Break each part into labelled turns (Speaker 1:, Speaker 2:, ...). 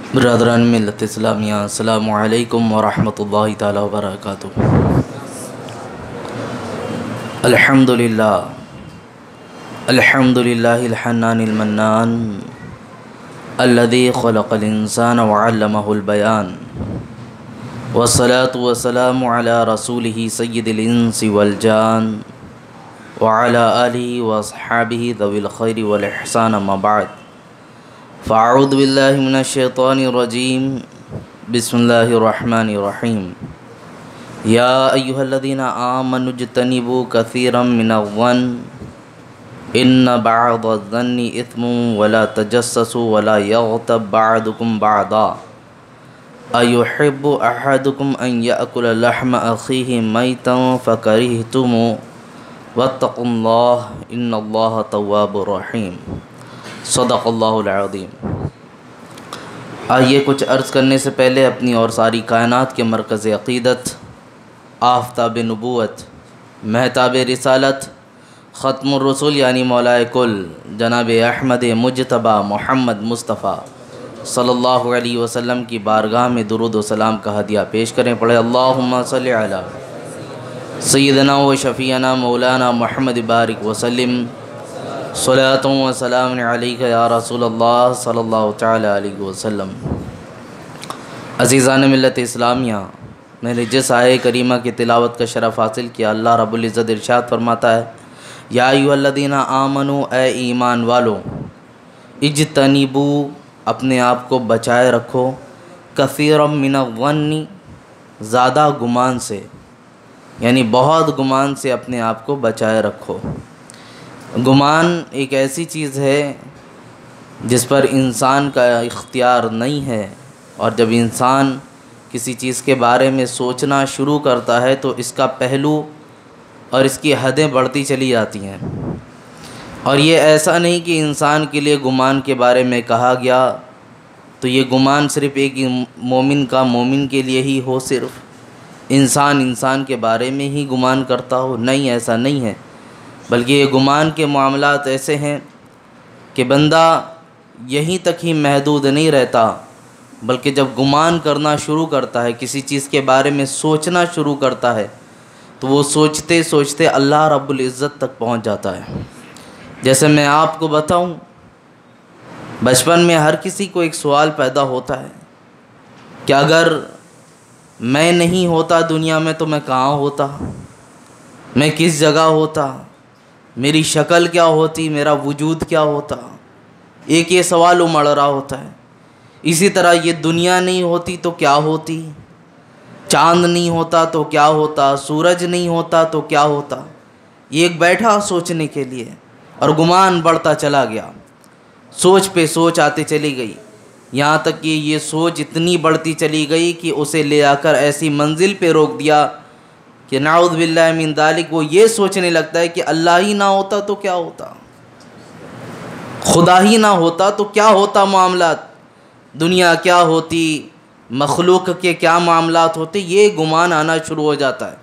Speaker 1: बरदरान मिल्लत इस्लामिया अस्सलामु अलैकुम व रहमतुल्लाहि ताला व बरकातुहू। अल्हम्दुलिल्लाहिल हन्नानिल मन्नान अल्लज़ी खलक़ल इंसान व अल्लमहुल बयान वस्सलातु वस्सलामु अला रसूलिही सय्यिदिल इंसी वल जान व अला आलिहि व अस्हाबिहि ज़विल खैरि वल इहसान अम्मा बाद। फ़अऊज़ु बिल्लाहि मिनश शैतानिर रजीम बिस्मिल्लाहिर रहमानिर रहीम। या अय्युहल्लज़ीना आमनुज्तनिबू कसीरम मिनज़्ज़न्न इन्न बअदज़्ज़न्नि इस्मुन वला तजस्ससू वला यग़्तब बअदुकुम बअदा अयुहिब्बु अहदुकुम अन यअकुल लहम अख़ीहि मैतन फ़करिहतुमू वत्तक़ुल्लाह इन्नल्लाह तव्वाबुर रहीम। सदक़ल्लाहुल अज़ीम। आइए कुछ अर्ज़ करने से पहले अपनी और सारी कायनात के मरकज़ अक़ीदत, आफ्ताब नबूवत, महताब रिसालत, ख़त्मुर रसूल यानी मौलाए कुल जनाब अहमद मुज्तबा मोहम्मद मुस्तफ़ा सल्लल्लाहु अलैहि वसल्लम की बारगाह में दुरूद व सलाम का हदिया पेश करें। पढ़े अल्लाहुम्मा सल्लि अला सय्यदना व शफ़ीअना मौलाना मुहम्मद बारिक वसल्लिम सलातुं व सलामुन अलैका या रसूलल्लाह सल्लल्लाहु तआला अलैहि वसल्लम। अज़ीज़ान मिल्लत इस्लामिया, मैंने जिस आये करीमा की तिलावत का शरफ़ हासिल किया, अल्लाह रब्बुल इज़्ज़त इरशाद फरमाता है, या अय्युहल्लज़ीना आमनू, ए ईमान वालो, इज्तनिबू, अपने आप को बचाए रखो, कसीरम मिनज़्ज़न्नि, ज़्यादा गुमान से, यानी बहुत गुमान से अपने आप को बचाए रखो। गुमान एक ऐसी चीज़ है जिस पर इंसान का इख्तियार नहीं है, और जब इंसान किसी चीज़ के बारे में सोचना शुरू करता है तो इसका पहलू और इसकी हदें बढ़ती चली जाती हैं। और ये ऐसा नहीं कि इंसान के लिए गुमान के बारे में कहा गया तो ये गुमान सिर्फ़ एक मोमिन का मोमिन के लिए ही हो, सिर्फ़ इंसान के बारे में ही गुमान करता हो। नहीं, ऐसा नहीं है, बल्कि ये गुमान के मामलात ऐसे हैं कि बंदा यहीं तक ही महदूद नहीं रहता, बल्कि जब गुमान करना शुरू करता है, किसी चीज़ के बारे में सोचना शुरू करता है, तो वो सोचते सोचते अल्लाह रब्बुल इज़्ज़त तक पहुंच जाता है। जैसे मैं आपको बताऊं, बचपन में हर किसी को एक सवाल पैदा होता है कि अगर मैं नहीं होता दुनिया में तो मैं कहाँ होता, मैं किस जगह होता, मेरी शक्ल क्या होती, मेरा वजूद क्या होता। एक ये सवाल उमड़ रहा होता है। इसी तरह ये दुनिया नहीं होती तो क्या होती, चाँद नहीं होता तो क्या होता, सूरज नहीं होता तो क्या होता। ये एक बैठा सोचने के लिए, और गुमान बढ़ता चला गया, सोच पे सोच आती चली गई, यहाँ तक कि ये सोच इतनी बढ़ती चली गई कि उसे ले आकर ऐसी मंजिल पे रोक दिया कि नाउज़ बिल्लाहि मिन ज़ालिक, वो ये सोचने लगता है कि अल्लाह ही ना होता तो क्या होता, खुदा ही ना होता तो क्या होता, मामलात दुनिया क्या होती, मखलूक के क्या मामलात होते। ये गुमान आना शुरू हो जाता है।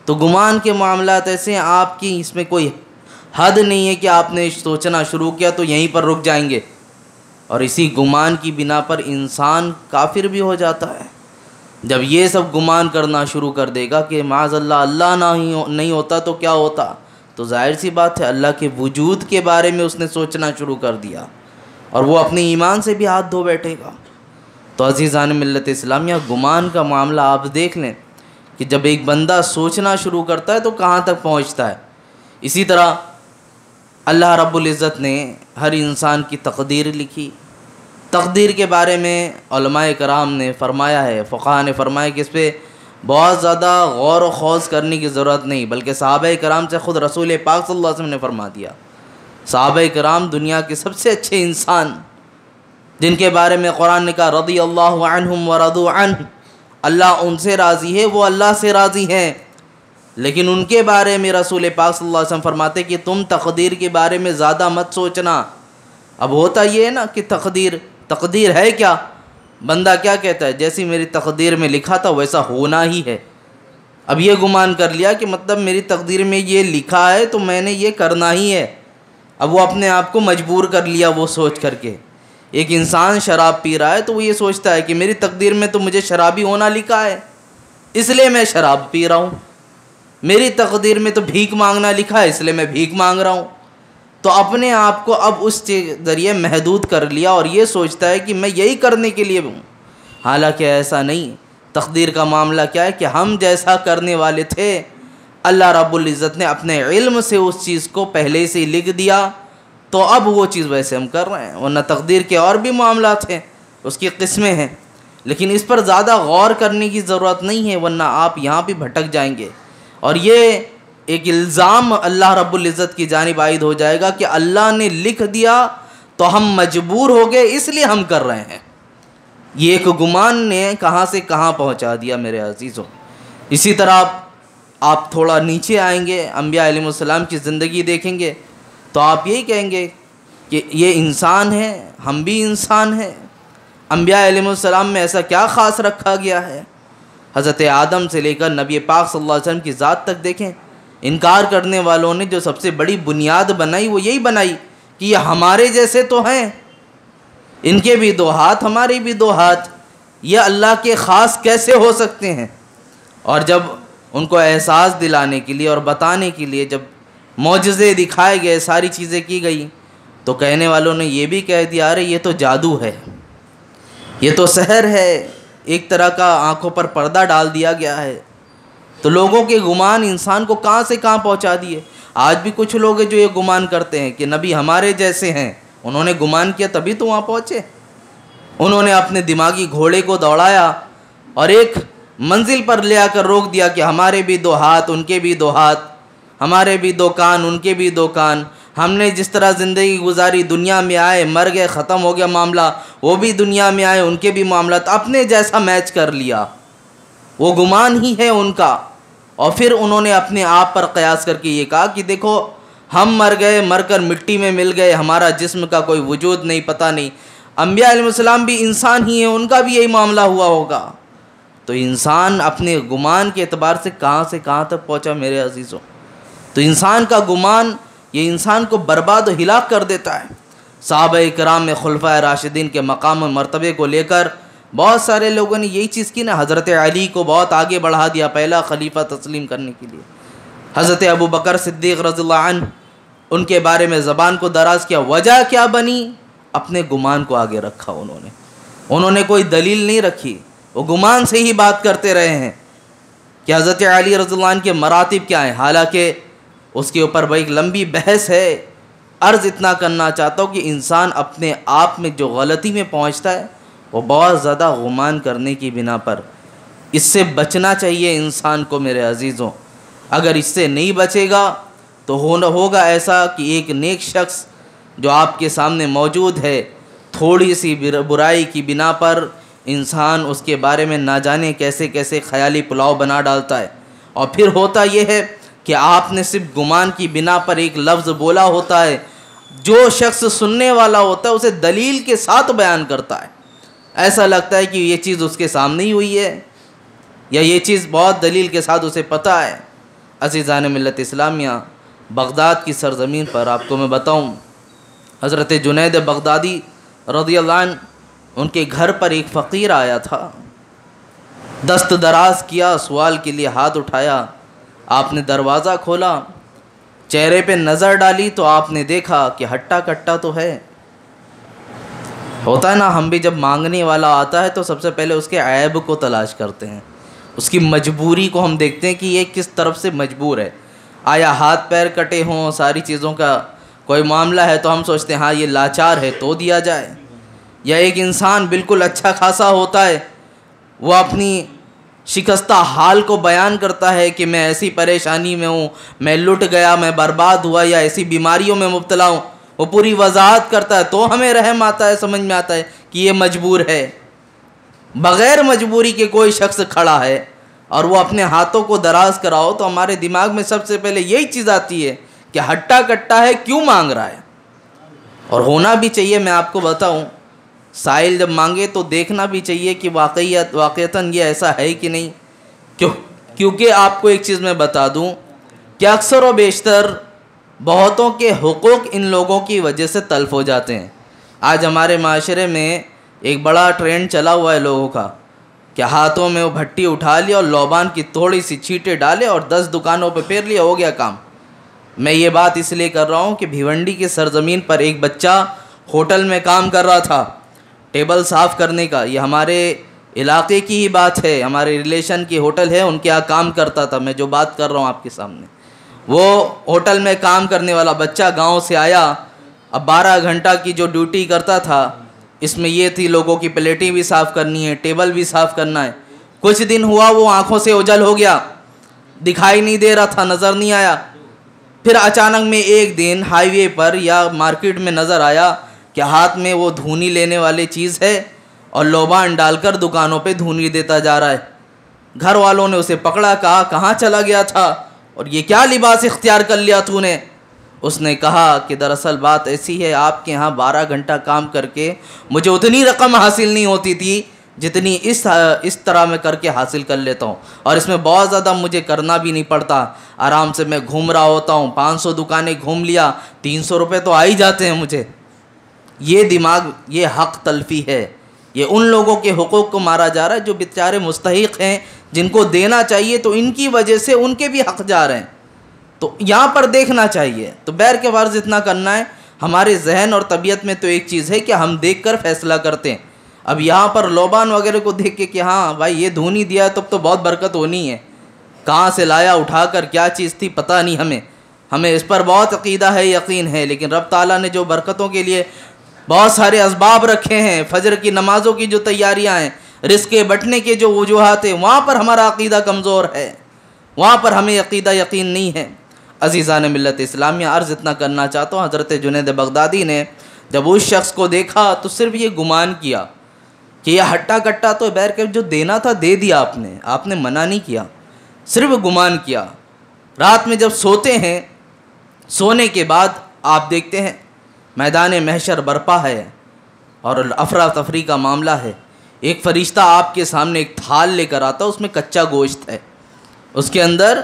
Speaker 1: तो गुमान के मामलात ऐसे हैं, आपकी इसमें कोई हद नहीं है कि आपने सोचना शुरू किया तो यहीं पर रुक जाएंगे, और इसी गुमान की बिना पर इंसान काफिर भी हो जाता है। जब ये सब गुमान करना शुरू कर देगा कि माज़अल्लाह अल्लाह नहीं होता तो क्या होता, तो जाहिर सी बात है अल्लाह के वजूद के बारे में उसने सोचना शुरू कर दिया, और वो अपने ईमान से भी हाथ धो बैठेगा। तो अज़ीज़ान मिल्लत इस्लामिया, गुमान का मामला आप देख लें कि जब एक बंदा सोचना शुरू करता है तो कहाँ तक पहुँचता है। इसी तरह अल्लाह रब्बुल इज़्ज़त ने हर इंसान की तकदीर लिखी। तकदीर के बारे में उलमाए कराम ने फ़रमाया है, फ़ुक़हा ने फ़रमाया कि इस पर बहुत ज़्यादा गौर व खौज़ करने की ज़रूरत नहीं, बल्कि सहाबा कराम से ख़ुद रसूल पाक सल्लल्लाहु अलैहि वसल्लम ने फ़रमा दिया। सहाबा कराम दुनिया के सबसे अच्छे इंसान, जिनके बारे में कुरान ने कहा रज़ी अल्लाहु अन्हुम व रदू अन्हु, अल्लाह उनसे राज़ी है, वो अल्लाह से राज़ी हैं। लेकिन उनके बारे में रसूल पाक सल्लल्लाहु अलैहि वसल्लम फरमाते कि तुम तकदीर के बारे में ज़्यादा मत सोचना। अब होता ये है ना कि तकदीर है क्या, बंदा क्या कहता है, जैसी मेरी तकदीर में लिखा था वैसा होना ही है। अब ये गुमान कर लिया कि मतलब मेरी तकदीर में ये लिखा है तो मैंने ये करना ही है। अब वो अपने आप को मजबूर कर लिया वो सोच करके एक इंसान शराब पी रहा है तो वो ये सोचता है कि मेरी तकदीर में तो मुझे शराबी होना लिखा है, इसलिए मैं शराब पी रहा हूँ। मेरी तकदीर में तो भीख मांगना लिखा है, इसलिए मैं भीख मांग रहा हूँ। तो अपने आप को अब उस ज़रिए महदूद कर लिया और ये सोचता है कि मैं यही करने के लिए हूँ। हालांकि ऐसा नहीं। तकदीर का मामला क्या है कि हम जैसा करने वाले थे, अल्लाह रब्बुल इज़्ज़त ने अपने इल्म से उस चीज़ को पहले से ही लिख दिया, तो अब वो चीज़ वैसे हम कर रहे हैं। वरना तकदीर के और भी मामला थे, उसकी किस्में हैं, लेकिन इस पर ज़्यादा गौर करने की ज़रूरत नहीं है, वरना आप यहाँ भी भटक जाएंगे। और ये एक इल्ज़ाम अल्लाह रब्बुल इज़्ज़त की जानिब आयद हो जाएगा कि अल्लाह ने लिख दिया तो हम मजबूर हो गए, इसलिए हम कर रहे हैं। ये एक गुमान ने कहाँ से कहाँ पहुँचा दिया मेरे अज़ीज़ों। इसी तरह आप थोड़ा नीचे आएंगे, अम्बिया अलैहिमुस्सलाम की ज़िंदगी देखेंगे तो आप यही कहेंगे कि ये इंसान है, हम भी इंसान हैं। अम्बिया अलैहिमुस्सलाम में ऐसा क्या ख़ास रखा गया है? हज़रत आदम से लेकर नबी पाक सल्लल्लाहु अलैहि वसल्लम की ज़ात तक देखें। इनकार करने वालों ने जो सबसे बड़ी बुनियाद बनाई वो यही बनाई कि ये हमारे जैसे तो हैं, इनके भी दो हाथ हमारे भी दो हाथ, ये अल्लाह के ख़ास कैसे हो सकते हैं। और जब उनको एहसास दिलाने के लिए और बताने के लिए जब मौजज़े दिखाए गए, सारी चीज़ें की गई, तो कहने वालों ने ये भी कह दिया अरे ये तो जादू है, ये तो सहर है, एक तरह का आंखों पर पर्दा डाल दिया गया है। तो लोगों के गुमान इंसान को कहाँ से कहाँ पहुँचा दिए। आज भी कुछ लोग हैं जो ये गुमान करते हैं कि नबी हमारे जैसे हैं, उन्होंने गुमान किया तभी तो वहाँ पहुँचे। उन्होंने अपने दिमागी घोड़े को दौड़ाया और एक मंजिल पर ले आकर रोक दिया कि हमारे भी दो हाथ उनके भी दो हाथ, हमारे भी दो कान उनके भी दो कान, हमने जिस तरह ज़िंदगी गुजारी, दुनिया में आए मर गए, ख़त्म हो गया मामला, वो भी दुनिया में आए उनके भी मामला, तो अपने जैसा मैच कर लिया। वो गुमान ही है उनका। और फिर उन्होंने अपने आप पर क़यास करके ये कहा कि देखो हम मर गए, मरकर मिट्टी में मिल गए, हमारा जिस्म का कोई वजूद नहीं, पता नहीं। अम्बिया अलैहिस्सलाम भी इंसान ही है, उनका भी यही मामला हुआ होगा। तो इंसान अपने गुमान के एतबार से कहाँ तक पहुँचा मेरे अजीज़ों। तो इंसान का गुमान ये इंसान को बर्बाद और हिलाक कर देता है। सहाबा किराम में खुलफाए राशिदीन के मकाम और मर्तबे को लेकर बहुत सारे लोगों ने यही चीज़ की ना, हज़रत अली को बहुत आगे बढ़ा दिया पहला खलीफा तस्लीम करने के लिए। हज़रत अबू बकर सिद्दीक़ रज़ियल्लाहु अन्हु, उनके बारे में ज़बान को दराज़ किया। वजह क्या बनी? अपने गुमान को आगे रखा उन्होंने कोई दलील नहीं रखी, वो गुमान से ही बात करते रहे हैं कि हज़रत अली रज़ियल्लाहु अन्हु के मरातिब क्या हैं। हालांकि उसके ऊपर बड़ी एक लंबी बहस है। अर्ज़ इतना करना चाहता हूँ कि इंसान अपने आप में जो गलती में पहुँचता है वो बहुत ज़्यादा गुमान करने की बिना पर, इससे बचना चाहिए इंसान को मेरे अजीज़ों। अगर इससे नहीं बचेगा तो होगा ऐसा कि एक नेक शख्स जो आपके सामने मौजूद है, थोड़ी सी बुराई की बिना पर इंसान उसके बारे में ना जाने कैसे कैसे ख़याली पुलाव बना डालता है। और फिर होता यह है कि आपने सिर्फ गुमान की बिना पर एक लफ्ज़ बोला होता है, जो शख्स सुनने वाला होता है उसे दलील के साथ बयान करता है। ऐसा लगता है कि ये चीज़ उसके सामने ही हुई है या ये चीज़ बहुत दलील के साथ उसे पता है। अज़ीज़ान मिल्लत इस्लामिया, बगदाद की सरज़मीन पर आपको मैं बताऊं, हज़रत जुनैद बगदादी रज़ियल्लाहु अन्हु, उनके घर पर एक फ़कीर आया था। दस्त दराज किया, सवाल के लिए हाथ उठाया। आपने दरवाज़ा खोला, चेहरे पे नज़र डाली तो आपने देखा कि हट्टा कट्टा तो है। होता है ना, हम भी जब मांगने वाला आता है तो सबसे पहले उसके ऐब को तलाश करते हैं, उसकी मजबूरी को हम देखते हैं कि ये किस तरफ से मजबूर है। आया हाथ पैर कटे हों, सारी चीज़ों का कोई मामला है तो हम सोचते हैं हाँ ये लाचार है तो दिया जाए। या एक इंसान बिल्कुल अच्छा खासा होता है, वो अपनी शिकस्ता हाल को बयान करता है कि मैं ऐसी परेशानी में हूँ, मैं लुट गया, मैं बर्बाद हुआ, या ऐसी बीमारियों में मुब्तला हूँ, वो पूरी वजाहत करता है तो हमें रहम आता है, समझ में आता है कि ये मजबूर है। बग़ैर मजबूरी के कोई शख्स खड़ा है और वो अपने हाथों को दराज कराओ तो हमारे दिमाग में सबसे पहले यही चीज़ आती है कि हट्टा कट्टा है, क्यों मांग रहा है। और होना भी चाहिए। मैं आपको बताऊं, साइल जब मांगे तो देखना भी चाहिए कि वाक़ईतन ये ऐसा है कि नहीं। क्योंकि आपको एक चीज़ मैं बता दूं कि अक्सर व बेशतर बहुतों के हुकूक इन लोगों की वजह से तल्फ़ हो जाते हैं। आज हमारे माशरे में एक बड़ा ट्रेंड चला हुआ है लोगों का कि हाथों में वो भट्टी उठा लिया और लौबान की थोड़ी सी छींटें डाले और 10 दुकानों पे फेर लिया, हो गया काम। मैं ये बात इसलिए कर रहा हूँ कि भिवंडी की सरजमीन पर एक बच्चा होटल में काम कर रहा था, टेबल साफ़ करने का। ये हमारे इलाके की ही बात है, हमारे रिलेशन की होटल है, उनके यहाँ काम करता था। मैं जो बात कर रहा हूँ आपके सामने, वो होटल में काम करने वाला बच्चा गांव से आया। अब 12 घंटा की जो ड्यूटी करता था, इसमें ये थी लोगों की प्लेटें भी साफ़ करनी है, टेबल भी साफ़ करना है। कुछ दिन हुआ वो आंखों से ओझल हो गया, दिखाई नहीं दे रहा था, नज़र नहीं आया। फिर अचानक में एक दिन हाईवे पर या मार्केट में नज़र आया कि हाथ में वो धूनी लेने वाली चीज़ है और लोबान डालकर दुकानों पे धूनी देता जा रहा है। घर वालों ने उसे पकड़ा, कहा कहाँ चला गया था और ये क्या लिबास इख्तियार कर लिया तूने। उसने कहा कि दरअसल बात ऐसी है, आपके यहाँ 12 घंटा काम करके मुझे उतनी रकम हासिल नहीं होती थी जितनी इस तरह मैं करके हासिल कर लेता हूँ, और इसमें बहुत ज़्यादा मुझे करना भी नहीं पड़ता। आराम से मैं घूम रहा होता हूँ, 500 दुकानें घूम लिया, 300 रुपये तो आ ही जाते हैं मुझे। ये दिमाग, ये हक़ तलफ़ी है, ये उन लोगों के हुकूक़ को मारा जा रहा है जो बेचारे मुस्तहिक़ हैं, जिनको देना चाहिए, तो इनकी वजह से उनके भी हक़ जा रहे हैं। तो यहाँ पर देखना चाहिए। तो बैर के फ़र्ज़ इतना करना है, हमारे जहन और तबीयत में तो एक चीज़ है कि हम देख कर फ़ैसला करते हैं। अब यहाँ पर लोबान वगैरह को देख के कि हाँ भाई ये धूनी दिया है तो बहुत बरकत होनी है, कहाँ से लाया, उठाकर क्या चीज़ थी पता नहीं हमें इस पर बहुत अक़ीदा है, यकीन है। लेकिन रब ताला ने जो बरकतों के लिए बहुत सारे असबाब रखे हैं, फ़जर की नमाज़ों की जो तैयारियाँ हैं, रिज़्क़ के बटने के जो वजूहात हैं, वहाँ पर हमारा अक़ीदा कमज़ोर है, वहाँ पर हमें अक़ीदा यकीन नहीं है। अज़ीज़ान मिल्लत इस्लामिया, अर्ज़ इतना करना चाहता हूँ, हज़रत जुनैद बगदादी ने जब उस शख्स को देखा तो सिर्फ ये गुमान किया कि यह हट्टा कट्टा तो बैर के जो देना था दे दिया आपने मना नहीं किया, सिर्फ गुमान किया। रात में जब सोते हैं, सोने के बाद आप देखते हैं मैदान महशर बरपा है और अफरा तफरी का मामला है। एक फ़रिश्ता आपके सामने एक थाल लेकर आता, उसमें कच्चा गोश्त है, उसके अंदर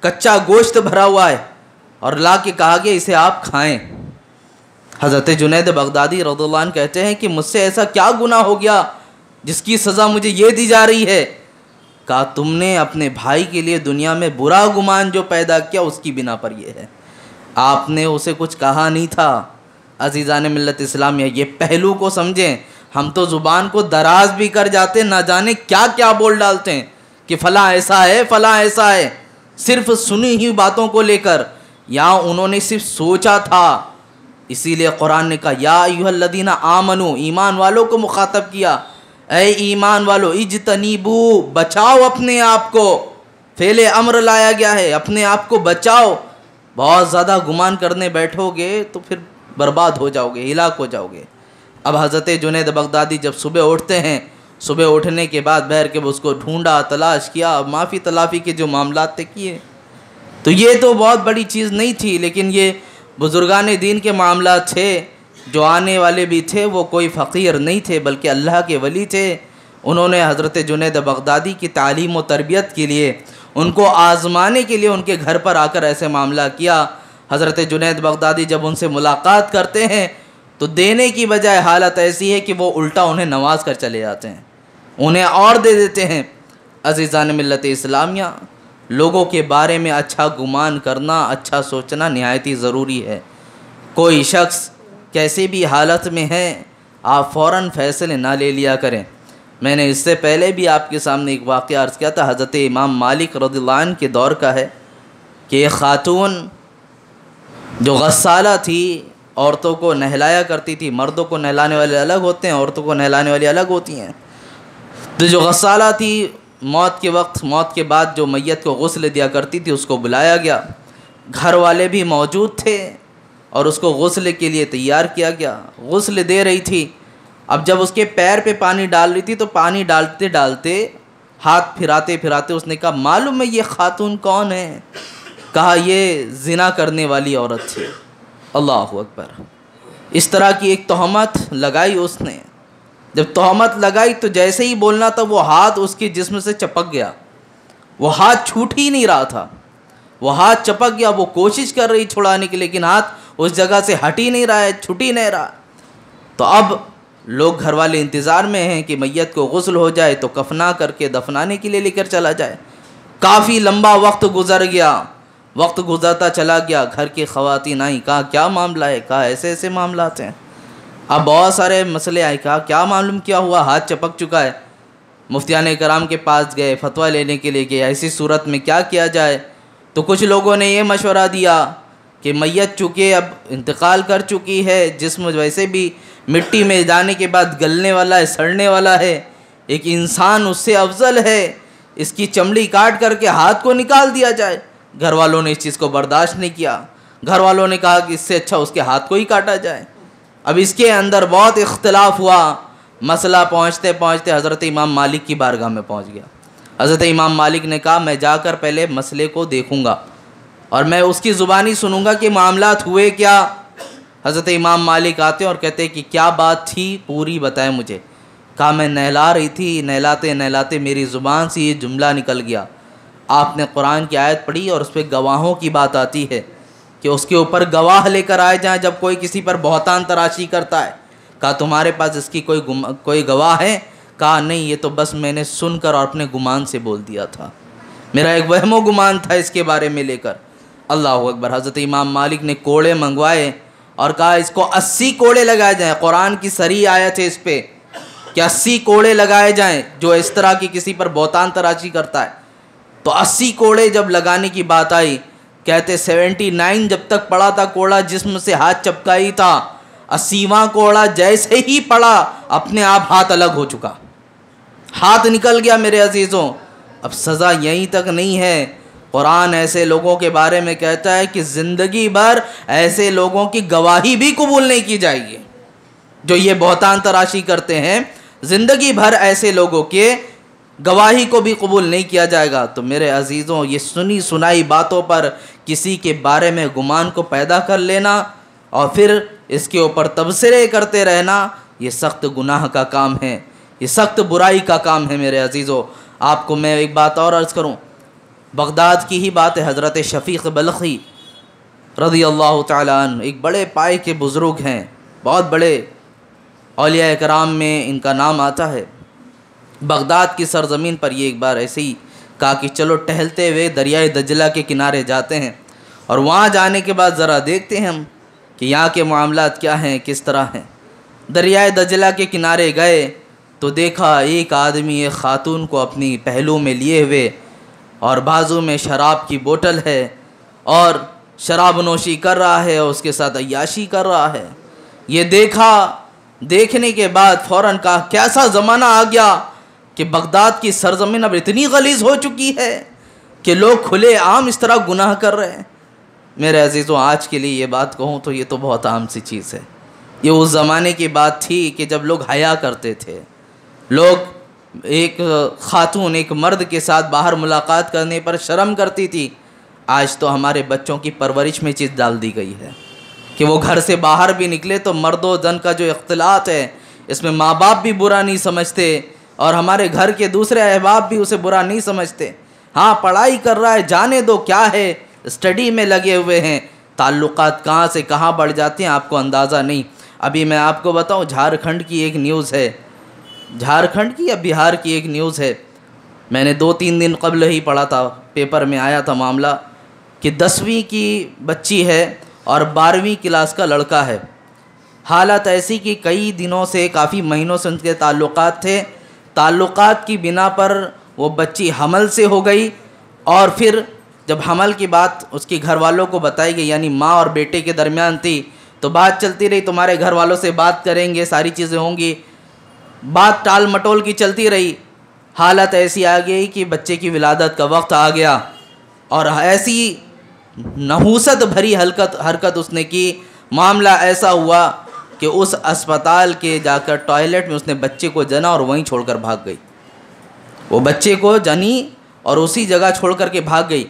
Speaker 1: कच्चा गोश्त भरा हुआ है, और ला के कहा गया इसे आप खाएं। हज़रत जुनैद बगदादी रज़ियल्लाहु अन्हु कहते हैं कि मुझसे ऐसा क्या गुनाह हो गया जिसकी सज़ा मुझे ये दी जा रही है। कहा तुमने अपने भाई के लिए दुनिया में बुरा गुमान जो पैदा किया उसकी बिना पर यह है, आपने उसे कुछ कहा नहीं था। अज़ीज़ान मिल्लत इस्लामिया, ये पहलू को समझें। हम तो ज़ुबान को दराज भी कर जाते, ना जाने क्या क्या बोल डालते हैं कि फ़लाँ ऐसा है, फ़लाँ ऐसा है, सिर्फ सुनी हुई बातों को लेकर। यहाँ उन्होंने सिर्फ सोचा था, इसीलिए कुरान ने कहा या अय्युहल्लज़ीना आमनू, ईमान वालों को मुखातब किया, ऐ ईमान वालों इज्तनीबू, बचाओ अपने आप को। फ़ेले अम्र लाया गया है, अपने आप को बचाओ। बहुत ज़्यादा गुमान करने बैठोगे तो फिर बर्बाद हो जाओगे, हिलाक हो जाओगे। अब हज़रत जुनैद बगदादी जब सुबह उठते हैं, सुबह उठने के बाद बैर के उसको ढूंढा, तलाश किया, माफ़ी तलाफ़ी के जो मामलात थे किए। तो ये तो बहुत बड़ी चीज़ नहीं थी, लेकिन ये बुज़ुर्गान दीन के मामला थे। जो आने वाले भी थे वो कोई फ़कीर नहीं थे, बल्कि अल्लाह के वली थे। उन्होंने हज़रत जुनैद बगदादी की तालीम व तरबियत के लिए, उनको आज़माने के लिए उनके घर पर आकर ऐसे मामला किया। हज़रत जुनैद बगदादी जब उनसे मुलाकात करते हैं तो देने की बजाय हालत ऐसी है कि वो उल्टा उन्हें नवाज कर चले जाते हैं, उन्हें और दे देते हैं। अज़ीज़ान मिल्लत इस्लामिया, लोगों के बारे में अच्छा गुमान करना, अच्छा सोचना नहायत ही ज़रूरी है। कोई शख्स कैसी भी हालत में है, आप फ़ौरन फ़ैसले ना ले लिया करें। मैंने इससे पहले भी आपके सामने एक वाक़या अर्ज़ किया था, हज़रत इमाम मालिक रज़ियल्लाहु अन्हु के दौर का है कि एक ख़ातून जो गस्साला थी, औरतों को नहलाया करती थी। मर्दों को नहलाने वाले अलग होते हैं, औरतों को नहलाने वाली अलग होती हैं। तो जो गस्साला थी, मौत के वक्त, मौत के बाद जो मैयत को गुस्ल दिया करती थी, उसको बुलाया गया। घर वाले भी मौजूद थे और उसको गुस्ल के लिए तैयार किया गया। गुस्ल दे रही थी। अब जब उसके पैर पे पानी डाल रही थी तो पानी डालते डालते, हाथ फिराते फिराते उसने कहा मालूम है ये खातून कौन है? कहा ये ज़िना करने वाली औरत थी। अल्लाहु अकबर। इस तरह की एक तोहमत लगाई उसने। जब तोहमत लगाई तो जैसे ही बोलना था वो हाथ उसके जिस्म से चपक गया। वो हाथ छूट ही नहीं रहा था, वो हाथ चपक गया। वो कोशिश कर रही छुड़ाने की, लेकिन हाथ उस जगह से हट ही नहीं रहा है, छूट ही नहीं रहा। तो अब लोग घर वाले इंतज़ार में हैं कि मैयत को गुस्ल हो जाए तो कफना करके दफनाने के लिए लेकर चला जाए। काफ़ी लंबा वक्त गुजर गया, वक्त गुजरता चला गया, घर की ख़वातीन आई, कहा क्या मामला है, कहा ऐसे ऐसे मामलात हैं। अब बहुत सारे मसले आए, कहा क्या मालूम क्या हुआ, हाथ चपक चुका है। मुफ्तियान कराम के पास गए, फतवा लेने के लिए गए, ऐसी सूरत में क्या किया जाए। तो कुछ लोगों ने ये मशवरा दिया कि मैयत चूँकि अब इंतकाल कर चुकी है, जिस्म वैसे भी मिट्टी में जाने के बाद गलने वाला है, सड़ने वाला है, एक इंसान उससे अफजल है, इसकी चमड़ी काट करके हाथ को निकाल दिया जाए। घर वालों ने इस चीज़ को बर्दाश्त नहीं किया। घर वालों ने कहा कि इससे अच्छा उसके हाथ को ही काटा जाए। अब इसके अंदर बहुत इख्तिलाफ हुआ। मसला पहुँचते पहुँचते हज़रत इमाम मालिक की बारगाह में पहुँच गया। हज़रत इमाम मालिक ने कहा मैं जाकर पहले मसले को देखूँगा और मैं उसकी ज़ुबानी सुनूँगा कि मामलात हुए क्या। हज़रत इमाम मालिक आते और कहते कि क्या बात थी, पूरी बताएं मुझे। कहा मैं नहला रही थी, नहलाते नहलाते मेरी ज़ुबान से ये जुमला निकल गया, आपने कुरान की आयत पढ़ी और उस पर गवाहों की बात आती है कि उसके ऊपर गवाह लेकर आए जाएं जब कोई किसी पर बहतान तराशी करता है। कहा तुम्हारे पास इसकी कोई गवाह है? कहा नहीं, ये तो बस मैंने सुनकर और अपने गुमान से बोल दिया था, मेरा एक वहमो गुमान था इसके बारे में लेकर। अल्लाह अकबर। हज़रत इमाम मालिक ने कोड़े मंगवाए और कहा इसको 80 कोड़े लगाए जाएं। कुरान की सरी आयत है इस पर कि 80 कोड़े लगाए जाएं जो इस तरह की किसी पर बहतान तराशी करता है। तो 80 कोड़े जब लगाने की बात आई, कहते 79 जब तक पड़ा था कोड़ा जिस्म से हाथ चपकाई था, 80वां कोड़ा जैसे ही पड़ा अपने आप हाथ अलग हो चुका, हाथ निकल गया। मेरे अजीज़ों, अब सज़ा यहीं तक नहीं है, कुरान ऐसे लोगों के बारे में कहता है कि ज़िंदगी भर ऐसे लोगों की गवाही भी कबूल नहीं की जाएगी जो ये बहतान तराशी करते हैं। ज़िंदगी भर ऐसे लोगों के गवाही को भी कबूल नहीं किया जाएगा। तो मेरे अजीज़ों, ये सुनी सुनाई बातों पर किसी के बारे में गुमान को पैदा कर लेना और फिर इसके ऊपर तबसरे करते रहना, ये सख्त गुनाह का काम है, ये सख्त बुराई का काम है। मेरे अजीज़ों, आपको मैं एक बात और अर्ज़ करूँ, बगदाद की ही बात है। हज़रत शफ़ीक़ बल्खी रज़ी अल्लाह तआला अन्हु एक बड़े पाए के बुज़ुर्ग हैं, बहुत बड़े औलिया कराम में इनका नाम आता है। बगदाद की सरज़मीन पर ये एक बार ऐसे ही कहा कि चलो टहलते हुए दरियाए दजला के किनारे जाते हैं और वहाँ जाने के बाद ज़रा देखते हैं हम कि यहाँ के मामलात क्या हैं, किस तरह हैं। दरियाए दजला के किनारे गए तो देखा एक आदमी एक ख़ातून को अपनी पहलू में लिए हुए और बाजू में शराब की बोतल है और शराब नोशी कर रहा है और उसके साथ अय्याशी कर रहा है। ये देखा, देखने के बाद फ़ौरन कहा कैसा ज़माना आ गया कि बगदाद की सरज़मीन अब इतनी गलीज़ हो चुकी है कि लोग खुले आम इस तरह गुनाह कर रहे हैं। मेरे अजीज़ों, आज के लिए ये बात कहूँ तो ये तो बहुत आम सी चीज़ है। ये उस ज़माने की बात थी कि जब लोग हया करते थे, लोग एक ख़ातून एक मर्द के साथ बाहर मुलाकात करने पर शर्म करती थी। आज तो हमारे बच्चों की परवरिश में चीज़ डाल दी गई है कि वो घर से बाहर भी निकले तो मर्द व जन का जो इख्तिलात है इसमें माँ बाप भी बुरा नहीं समझते और हमारे घर के दूसरे अहबाब भी उसे बुरा नहीं समझते। हाँ, पढ़ाई कर रहा है, जाने दो, क्या है, स्टडी में लगे हुए हैं। ताल्लुकात कहाँ से कहाँ बढ़ जाते हैं आपको अंदाज़ा नहीं। अभी मैं आपको बताऊँ, झारखंड की एक न्यूज़ है, झारखंड की या बिहार की एक न्यूज़ है, मैंने 2-3 दिन कबल ही पढ़ा था, पेपर में आया था मामला कि 10वीं की बच्ची है और 12वीं क्लास का लड़का है। हालत ऐसी कि कई दिनों से, काफ़ी महीनों से उनके ताल्लुकात थे। ताल्लुकात की बिना पर वो बच्ची हमल से हो गई और फिर जब हमल की बात उसके घर वालों को बताई गई, यानी माँ और बेटे के दरमियान थी, तो बात चलती रही, तुम्हारे घर वालों से बात करेंगे, सारी चीज़ें होंगी, बात टाल मटोल की चलती रही। हालत ऐसी आ गई कि बच्चे की विलादत का वक्त आ गया और ऐसी नहूसत भरी हरकत उसने की। मामला ऐसा हुआ कि उस अस्पताल के जाकर टॉयलेट में उसने बच्चे को जना और वहीं छोड़कर भाग गई। वो बच्चे को जनी और उसी जगह छोड़कर के भाग गई।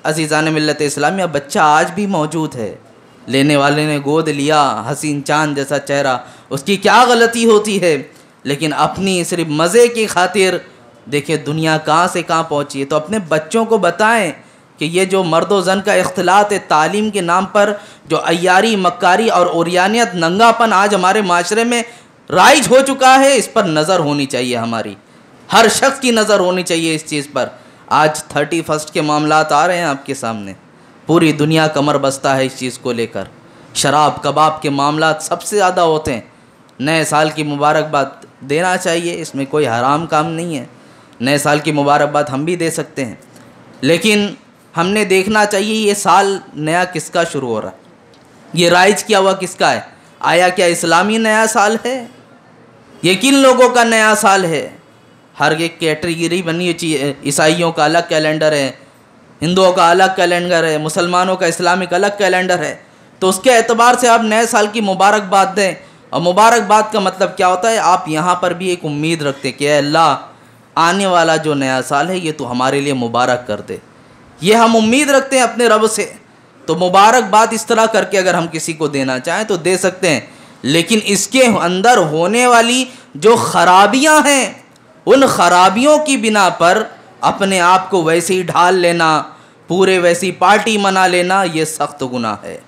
Speaker 1: अज़ीज़ान मिल्लत इस्लामिया, बच्चा आज भी मौजूद है, लेने वाले ने गोद लिया, हसीन चांद जैसा चेहरा, उसकी क्या गलती होती है, लेकिन अपनी सिर्फ मज़े की खातिर देखिए दुनिया कहाँ से कहाँ पहुँची है। तो अपने बच्चों को बताएं कि ये जो मर्द व ज़न का इख्तिलात है, तालीम के नाम पर जो अय्यारी, मक्कारी और उरियानियत, नंगापन आज हमारे माशरे में राइज हो चुका है, इस पर नज़र होनी चाहिए हमारी, हर शख्स की नज़र होनी चाहिए इस चीज़ पर। आज 31 के मामलात आ रहे हैं आपके सामने, पूरी दुनिया कमर बस्ता है इस चीज़ को लेकर। शराब कबाब के मामलात सबसे ज़्यादा होते हैं। नए साल की मुबारकबाद देना चाहिए, इसमें कोई हराम काम नहीं है, नए साल की मुबारकबाद हम भी दे सकते हैं, लेकिन हमने देखना चाहिए ये साल नया किसका शुरू हो रहा है, ये राइज किया हुआ किसका है। आया क्या इस्लामी नया साल है? ये किन लोगों का नया साल है? हर एक कैटेगरी बनी है, ईसाइयों का अलग कैलेंडर है, हिंदुओं का अलग कैलेंडर है, मुसलमानों का इस्लामिक अलग कैलेंडर है। तो उसके एतबार से आप नए साल की मुबारकबाद दें। और मुबारकबाद का मतलब क्या होता है? आप यहाँ पर भी एक उम्मीद रखते कि अल्लाह आने वाला जो नया साल है ये तो हमारे लिए मुबारक कर दे, ये हम उम्मीद रखते हैं अपने रब से। तो मुबारकबाद इस तरह करके अगर हम किसी को देना चाहें तो दे सकते हैं, लेकिन इसके अंदर होने वाली जो खराबियां हैं उन खराबियों की बिना पर अपने आप को वैसे ही ढाल लेना, पूरे वैसी पार्टी मना लेना, ये सख्त गुनाह है,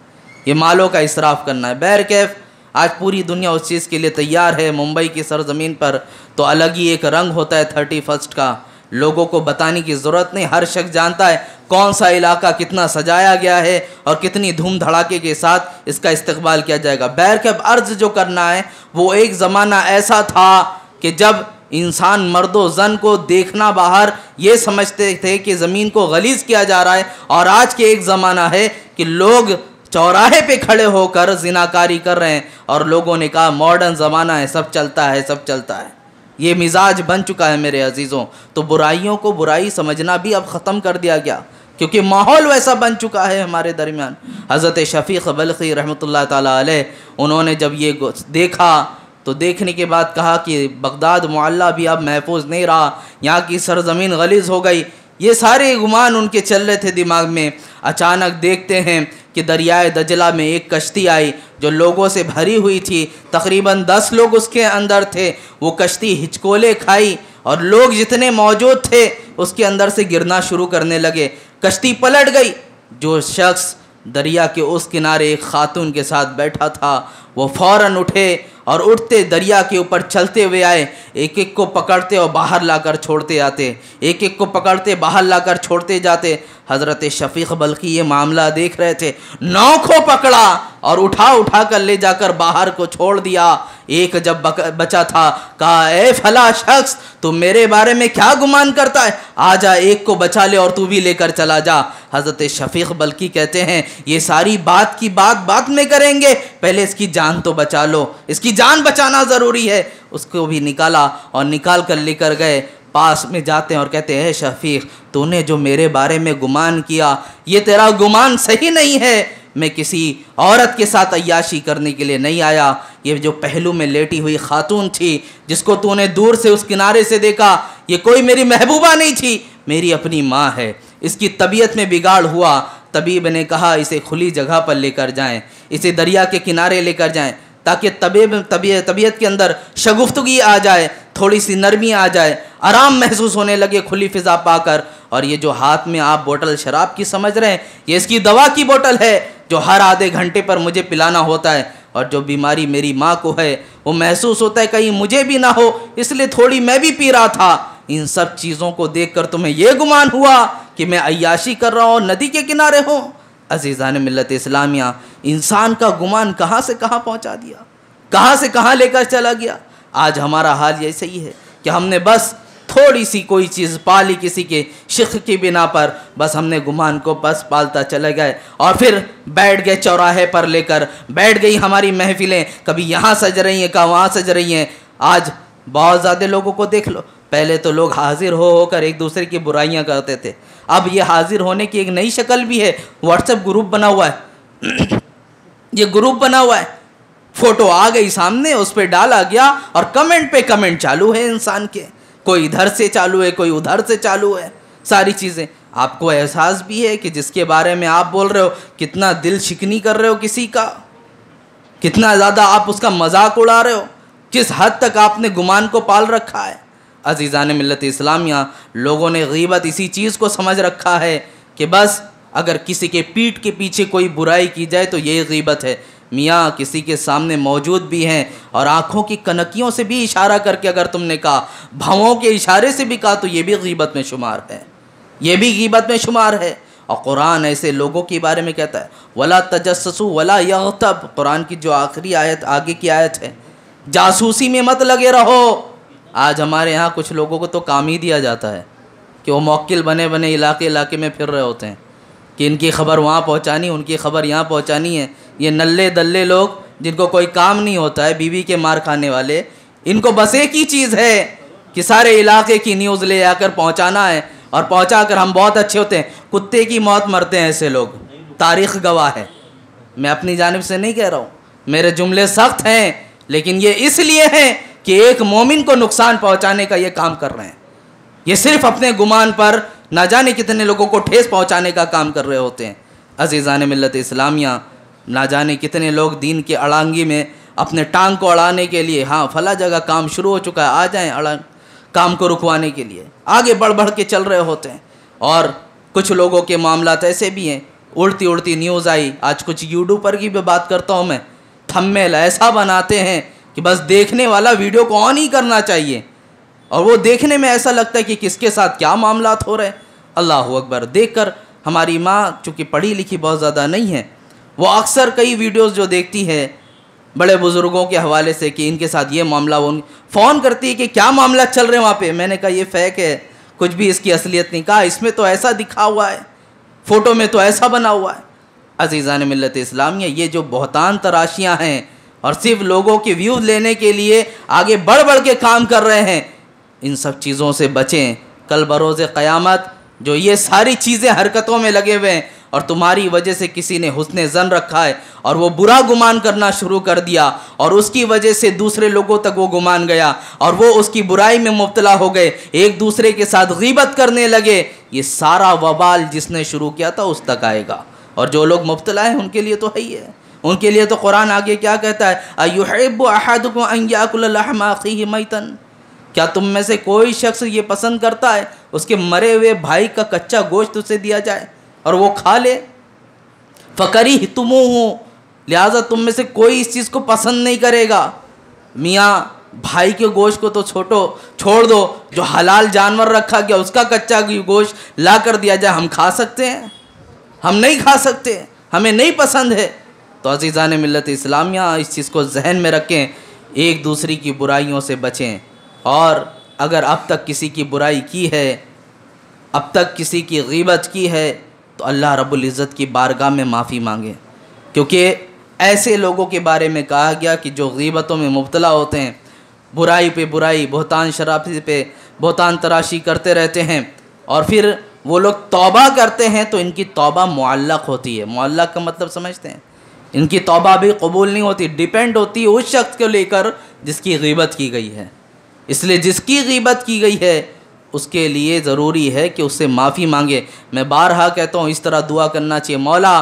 Speaker 1: ये मालों का इसराफ करना है। बहरकैफ आज पूरी दुनिया उस चीज़ के लिए तैयार है। मुंबई की सरजमीन पर तो अलग ही एक रंग होता है 31 का, लोगों को बताने की ज़रूरत नहीं, हर शख्स जानता है कौन सा इलाका कितना सजाया गया है और कितनी धूम धड़ाके के साथ इसका इस्तकबाल किया जाएगा। बहरकैफ अर्ज़ जो करना है वो एक ज़माना ऐसा था कि जब इंसान मर्दो जन को देखना बाहर ये समझते थे कि ज़मीन को गलीज किया जा रहा है, और आज के एक ज़माना है कि लोग चौराहे पे खड़े होकर जिनाकारी कर रहे हैं और लोगों ने कहा मॉडर्न ज़माना है, सब चलता है, सब चलता है। ये मिजाज बन चुका है मेरे अजीज़ों। तो बुराइयों को बुराई समझना भी अब ख़त्म कर दिया गया, क्योंकि माहौल वैसा बन चुका है हमारे दरमियान। हज़रत शफ़ीक़ बल्खी रहमतुल्लाह ताला अलैह, उन्होंने जब ये देखा तो देखने के बाद कहा कि बगदाद मुअल्ला भी अब महफूज नहीं रहा, यहाँ की सरजमीन गलीज़ हो गई। ये सारे गुमान उनके चल रहे थे दिमाग में। अचानक देखते हैं कि दरियाए दजला में एक कश्ती आई जो लोगों से भरी हुई थी, तकरीबन 10 लोग उसके अंदर थे। वो कश्ती हिचकोले खाई और लोग जितने मौजूद थे उसके अंदर से गिरना शुरू करने लगे। कश्ती पलट गई। जो शख्स दरिया के उस किनारे एक खातून के साथ बैठा था वो फ़ौरन उठे और उठते दरिया के ऊपर चलते हुए आए, एक एक को पकड़ते और बाहर लाकर छोड़ते आते, एक एक को पकड़ते बाहर लाकर छोड़ते जाते। हज़रत शफ़ीक़ बल्खी ये मामला देख रहे थे, 9 को पकड़ा और उठा कर ले जाकर बाहर को छोड़ दिया। एक जब बचा था कहा, ए फला शख्स तू मेरे बारे में क्या गुमान करता है, आ जा एक को बचा ले और तू भी लेकर चला जा। हज़रत शफ़ीक़ बल्खी कहते हैं ये सारी बात की बात में करेंगे, पहले इसकी जान तो बचा लो, इसकी जान बचाना ज़रूरी है। उसको भी निकाला और निकाल कर लेकर गए। पास में जाते हैं और कहते हैं शफ़ीक़ तूने जो मेरे बारे में गुमान किया ये तेरा गुमान सही नहीं है, मैं किसी औरत के साथ अय्याशी करने के लिए नहीं आया। ये जो पहलू में लेटी हुई खातून थी जिसको तूने दूर से उस किनारे से देखा, ये कोई मेरी महबूबा नहीं थी, मेरी अपनी माँ है। इसकी तबीयत में बिगाड़ हुआ, तबीब ने कहा इसे खुली जगह पर लेकर जाएं, इसे दरिया के किनारे लेकर जाएं ताकि तबीयत के अंदर शगुफ्तगी आ जाए, थोड़ी सी नरमी आ जाए, आराम महसूस होने लगे खुली फिजा पाकर। और ये जो हाथ में आप बोतल शराब की समझ रहे हैं ये इसकी दवा की बोतल है जो हर आधे घंटे पर मुझे पिलाना होता है। और जो बीमारी मेरी माँ को है वो महसूस होता है कहीं मुझे भी ना हो, इसलिए थोड़ी मैं भी पी रहा था। इन सब चीज़ों को देखकर तुम्हें ये गुमान हुआ कि मैं अय्याशी कर रहा हूँ, नदी के किनारे हूँ। अज़ीज़ान मिल्लत इस्लामिया, इंसान का गुमान कहाँ से कहाँ पहुँचा दिया, कहाँ से कहाँ लेकर चला गया। आज हमारा हाल ये सही है कि हमने बस थोड़ी सी कोई चीज़ पाली किसी के शिख की बिना पर, बस हमने गुमान को बस पालता चले गए और फिर बैठ गए चौराहे पर लेकर, बैठ गई हमारी महफिलें, कभी यहाँ सज रही हैं कभी वहाँ सज रही हैं। आज बहुत ज़्यादा लोगों को देख लो, पहले तो लोग हाजिर होकर एक दूसरे की बुराइयां करते थे, अब ये हाजिर होने की एक नई शक्ल भी है। व्हाट्सएप ग्रुप बना हुआ है ये ग्रुप बना हुआ है, फोटो आ गई सामने, उस पर डाला गया और कमेंट पे कमेंट चालू है इंसान के, कोई इधर से चालू है कोई उधर से चालू है, सारी चीज़ें। आपको एहसास भी है कि जिसके बारे में आप बोल रहे हो कितना दिल शिकनी कर रहे हो किसी का, कितना ज़्यादा आप उसका मजाक उड़ा रहे हो, किस हद तक आपने गुमान को पाल रखा है। अज़ीज़ान मिल्लत इस्लामिया, लोगों ने गीबत इसी चीज़ को समझ रखा है कि बस अगर किसी के पीठ के पीछे कोई बुराई की जाए तो ये गीबत है। मियाँ किसी के सामने मौजूद भी हैं और आँखों की कनकियों से भी इशारा करके अगर तुमने कहा, भवों के इशारे से भी कहा, तो ये भी गीबत में शुमार है, ये भी गीबत में शुमार है। और कुरान ऐसे लोगों के बारे में कहता है, वला तजस्ससु वला यग़्तब, कुरान की जो आखिरी आयत, आगे की आयत है, जासूसी में मत लगे रहो। आज हमारे यहाँ कुछ लोगों को तो काम ही दिया जाता है कि वो मौक्किल बने बने इलाके इलाके में फिर रहे होते हैं कि इनकी खबर वहाँ पहुँचानी, उनकी खबर यहाँ पहुँचानी है। ये नल्ले दल्ले लोग जिनको कोई काम नहीं होता है, बीवी के मार खाने वाले, इनको बस एक ही चीज़ है कि सारे इलाके की न्यूज़ ले आकर पहुँचाना है, और पहुँचा कर हम बहुत अच्छे होते हैं। कुत्ते की मौत मरते हैं ऐसे लोग, तारीख़ गवाह है। मैं अपनी जानिब से नहीं कह रहा हूँ, मेरे जुमले सख्त हैं, लेकिन ये इसलिए हैं कि एक मोमिन को नुकसान पहुँचाने का ये काम कर रहे हैं। ये सिर्फ अपने गुमान पर ना जाने कितने लोगों को ठेस पहुँचाने का काम कर रहे होते हैं। अज़ीज़ान मिल्लत इस्लामिया, ना जाने कितने लोग दीन के अड़ांगी में अपने टांग को अड़ाने के लिए, हाँ फला जगह काम शुरू हो चुका है, आ जाएं, काम को रुकवाने के लिए आगे बढ़ बढ़ के चल रहे होते हैं। और कुछ लोगों के मामलात ऐसे भी हैं, उड़ती उड़ती न्यूज़ आई, आज कुछ यूट्यूबर की भी बात करता हूँ मैं, थंबनेल ऐसा बनाते हैं कि बस देखने वाला वीडियो को ऑन ही करना चाहिए, और वो देखने में ऐसा लगता है कि किसके साथ क्या मामलात हो रहे हैं। अल्लाह अकबर। देखकर हमारी माँ चूँकि पढ़ी लिखी बहुत ज़्यादा नहीं है, वो अक्सर कई वीडियोस जो देखती है बड़े बुज़ुर्गों के हवाले से कि इनके साथ ये मामला, वो फ़ोन करती है कि क्या मामला चल रहे हैं वहाँ पे। मैंने कहा ये फ़ेक है, कुछ भी इसकी असलियत नहीं। कहा इसमें तो ऐसा दिखा हुआ है, फ़ोटो में तो ऐसा बना हुआ है। अज़ीज़ान मिल्लत इस्लामिया, ये जो बहुतान तराशियाँ हैं और सिर्फ लोगों के व्यूज़ लेने के लिए आगे बढ़ बढ़ के काम कर रहे हैं, इन सब चीज़ों से बचें। कल बरोज़ क़यामत जो ये सारी चीज़ें हरकतों में लगे हुए हैं और तुम्हारी वजह से किसी ने हुस्ने ज़न रखा है और वो बुरा गुमान करना शुरू कर दिया, और उसकी वजह से दूसरे लोगों तक वो गुमान गया और वो उसकी बुराई में मुब्तला हो गए, एक दूसरे के साथ गीबत करने लगे, ये सारा वबाल जिसने शुरू किया था उस तक आएगा। और जो लोग मुब्तला हैं उनके लिए तो है ही है। उनके लिए तो कुरान आगे क्या कहता है, अयुहिब्बु अहदुकुम अन याकुला लहमा अखीहि मैतन, क्या तुम में से कोई शख्स ये पसंद करता है उसके मरे हुए भाई का कच्चा गोश्त उसे दिया जाए और वो खा ले। फकरिहतुमूहु, लिहाजा तुम में से कोई इस चीज़ को पसंद नहीं करेगा। मियाँ भाई के गोश्त को तो छोड़ दो, जो हलाल जानवर रखा गया उसका कच्चा गोश्त ला कर दिया जाए, हम खा सकते हैं? हम नहीं खा सकते, हमें नहीं पसंद है। तो अज़ीज़ान मिल्लत इस्लामिया, इस चीज़ को जहन में रखें, एक दूसरे की बुराइयों से बचें। और अगर अब तक किसी की बुराई की है, अब तक किसी की गीबत की है, तो अल्लाह रब्बुल इज़्ज़त की बारगाह में माफ़ी मांगे, क्योंकि ऐसे लोगों के बारे में कहा गया कि जो गीबतों में मुब्तला होते हैं, बुराई पे बुराई, बहतान शराफी पे बहतान तराशी करते रहते हैं, और फिर वो लोग तौबा करते हैं तो इनकी तौबा मुअल्लक़ होती है। मुअल्लक़ का मतलब समझते हैं? इनकी तौबा भी कबूल नहीं होती, डिपेंड होती है उस शख्स को लेकर जिसकी गीबत की गई है। इसलिए जिसकी गीबत की गई है उसके लिए ज़रूरी है कि उससे माफ़ी मांगे। मैं बारहा कहता हूँ, इस तरह दुआ करना चाहिए, मौला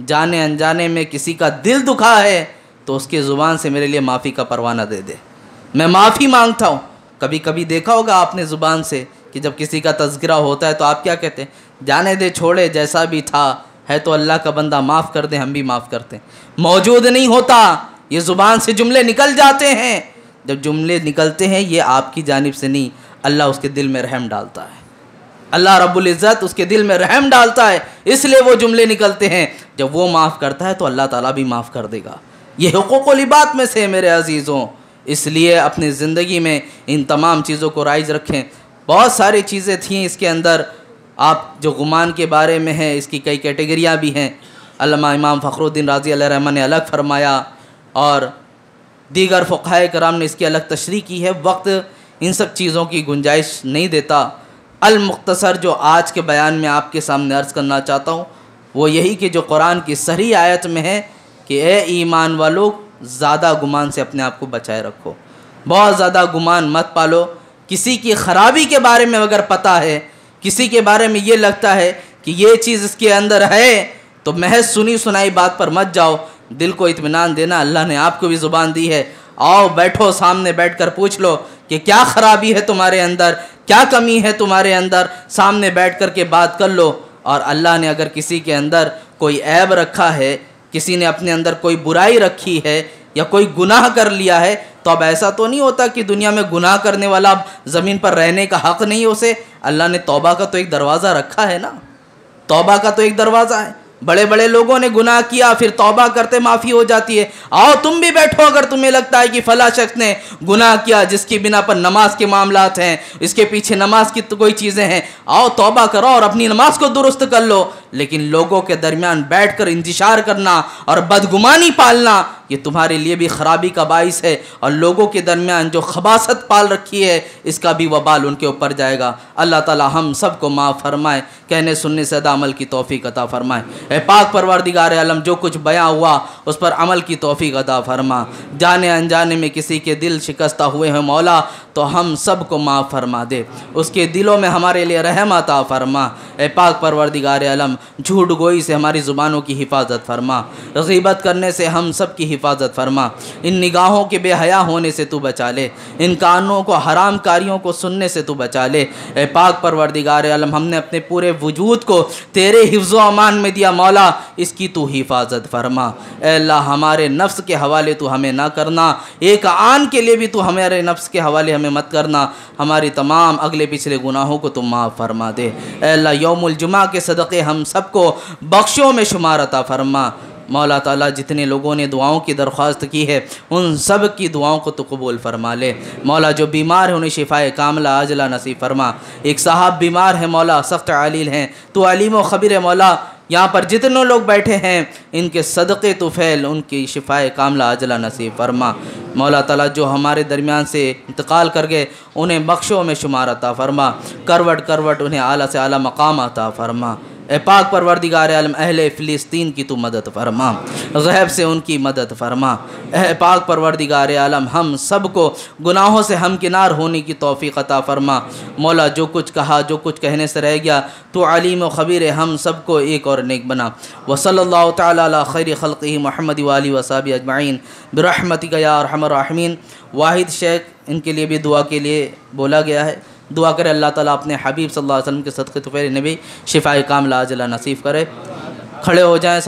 Speaker 1: जाने अनजाने में किसी का दिल दुखा है तो उसकी ज़ुबान से मेरे लिए माफ़ी का परवाना दे दे, मैं माफ़ी मांगता हूँ। कभी कभी देखा होगा आपने ज़ुबान से कि जब किसी का तज़किरा होता है तो आप क्या कहते हैं, जाने दे, छोड़े, जैसा भी था है तो अल्लाह का बंदा, माफ़ कर दे, हम भी माफ़ करते हैं। मौजूद नहीं होता, ये ज़ुबान से जुमले निकल जाते हैं। जब जुमले निकलते हैं ये आपकी जानिब से नहीं, अल्लाह उसके दिल में रहम डालता है, अल्लाह रब्बुल इज़्ज़त उसके दिल में रहम डालता है, इसलिए वो जुमले निकलते हैं। जब वो माफ़ करता है तो अल्लाह ताला भी माफ़ कर देगा। ये हुकूक़ुल इबाद में से है मेरे अज़ीज़ों, इसलिए अपनी ज़िंदगी में इन तमाम चीज़ों को राइज रखें। बहुत सारी चीज़ें थीं इसके अंदर, आप जो गुमान के बारे में है इसकी कई कैटेगरियाँ भी हैं। अल्लामा इमाम फ़खरुद्दीन राज़ी अलैहि रहमत ने अलग फरमाया और दीगर फ़ुक़हा कराम ने इसकी अलग तशरीह की है। वक्त इन सब चीज़ों की गुंजाइश नहीं देता। अल मुख्तसर जो आज के बयान में आपके सामने अर्ज़ करना चाहता हूँ वो यही कि जो कुरान की सही आयत में है कि ए ईमान वालों, ज़्यादा गुमान से अपने आप को बचाए रखो, बहुत ज़्यादा गुमान मत पालो। किसी की ख़राबी के बारे में अगर पता है, किसी के बारे में ये लगता है कि ये चीज़ इसके अंदर है, तो महज सुनी सुनाई बात पर मत जाओ, दिल को इत्मीनान देना। अल्लाह ने आपको भी ज़ुबान दी है, आओ बैठो, सामने बैठकर पूछ लो कि क्या ख़राबी है तुम्हारे अंदर, क्या कमी है तुम्हारे अंदर, सामने बैठ कर के बात कर लो। और अल्लाह ने अगर किसी के अंदर कोई ऐब रखा है, किसी ने अपने अंदर कोई बुराई रखी है या कोई गुनाह कर लिया है, तो अब ऐसा तो नहीं होता कि दुनिया में गुनाह करने वाला अब ज़मीन पर रहने का हक़ नहीं है उसे। अल्लाह ने तौबा का तो एक दरवाज़ा रखा है ना, तौबा का तो एक दरवाज़ा है। बड़े बड़े लोगों ने गुनाह किया, फिर तौबा करते माफ़ी हो जाती है। आओ तुम भी बैठो, अगर तुम्हें लगता है कि फ़ला शख्स ने गुनाह किया जिसकी बिना पर नमाज के मामलात हैं, इसके पीछे नमाज की तो कोई चीज़ें हैं, आओ तौबा करो और अपनी नमाज को दुरुस्त कर लो। लेकिन लोगों के दरमियान बैठकर इंतशार करना और बदगुमानी पालना, ये तुम्हारे लिए भी ख़राबी का बाइस है, और लोगों के दरमियान जो खबासत पाल रखी है इसका भी वबाल उनके ऊपर जाएगा। अल्लाह ताला हम सब को माफ़ फरमाए, कहने सुनने से अमल की तौफीक अता फरमाए। ए पाक परवरदिगार आलम, जो कुछ बयां हुआ उस पर अमल की तौफीक अता फरमा। जाने अनजाने में किसी के दिल शिकस्ता हुए हैं मौला, तो हम सब को माफ़ फरमा दे, उसके दिलों में हमारे लिए रहम अता फरमा। ए पाक परवरदिगार आलम, झूठ गोई से हमारी ज़ुबानों की हिफाजत फरमा, ग़ीबत करने से हम सब की हिफाजत फरमा, इन निगाहों के बेहया होने से तू बचा ले, इन कानों को हराम कारियों को सुनने से तू बचा ले। ए पाक परवरदिगार आलम, हमने अपने पूरे वजूद को तेरे हिफ्ज़ अमान में दिया मौला, इसकी तू हिफाजत फरमा। ए अल्लाह, हमारे नफ्स के हवाले तू हमें ना करना, एक आन के लिए भी तू हमारे नफ्स के हवाले हमें मत करना। हमारी तमाम अगले पिछले गुनाहों को तू माफ़ फरमा दे। ए अल्लाह, यौमुल जुमा के सदक़े हम सबको बख्शों में शुमार अता फरमा। मौला ताला, जितने लोगों ने दुआओं की दरख्वास्त की है उन सब की दुआओं को तो कबूल फरमा ले। मौला, जो बीमार है उन्हें शिफाए कामला आजला नसीब फरमा। एक साहब बीमार है मौला, सख्त आलील हैं, तो अलीम व ख़बीर है मौला। यहाँ पर जितने लोग बैठे हैं इनके सदक़े तुफ़ैल उनकी शिफाए कामला आजला नसीब फरमा। मौला ताला, जो हमारे दरमियान से इंतकाल कर गए उन्हें बख्शों में शुमार अता फरमा, करवट करवट उन्हें आला से आला मकाम अता फरमा। ए पाक परवरदिगार आलम, अहले फ़िलिस्तीन की तू मदद फरमा, ग़ैब से उनकी मदद फरमा। ए पाक परवरदिगार आलम, हम सब को गुनाहों से हमकिनार होने की तौफ़ीक़ अता फरमा। मौला, जो कुछ कहा, जो कुछ कहने से रह गया, तो अलीम व ख़बीर है, हम सब को एक और नेक बना। व सल्लल्लाहु तआला अला खैरि ख़ल्क़िही मुहम्मद व आलिहि व सहबिही अजमईन बिरहमतिका या अरहमर राहिमीन। वाहिद शेख, इनके लिए भी दुआ के लिए बोला गया है। दुआ करे अल्लाह ताला अपने हबीब सल्लल्लाहु अलैहि वसल्लम के सदक़े तुफ़ैल नबी शिफ़ाए कामिला आजिला नसीब करे। खड़े हो जाएँ।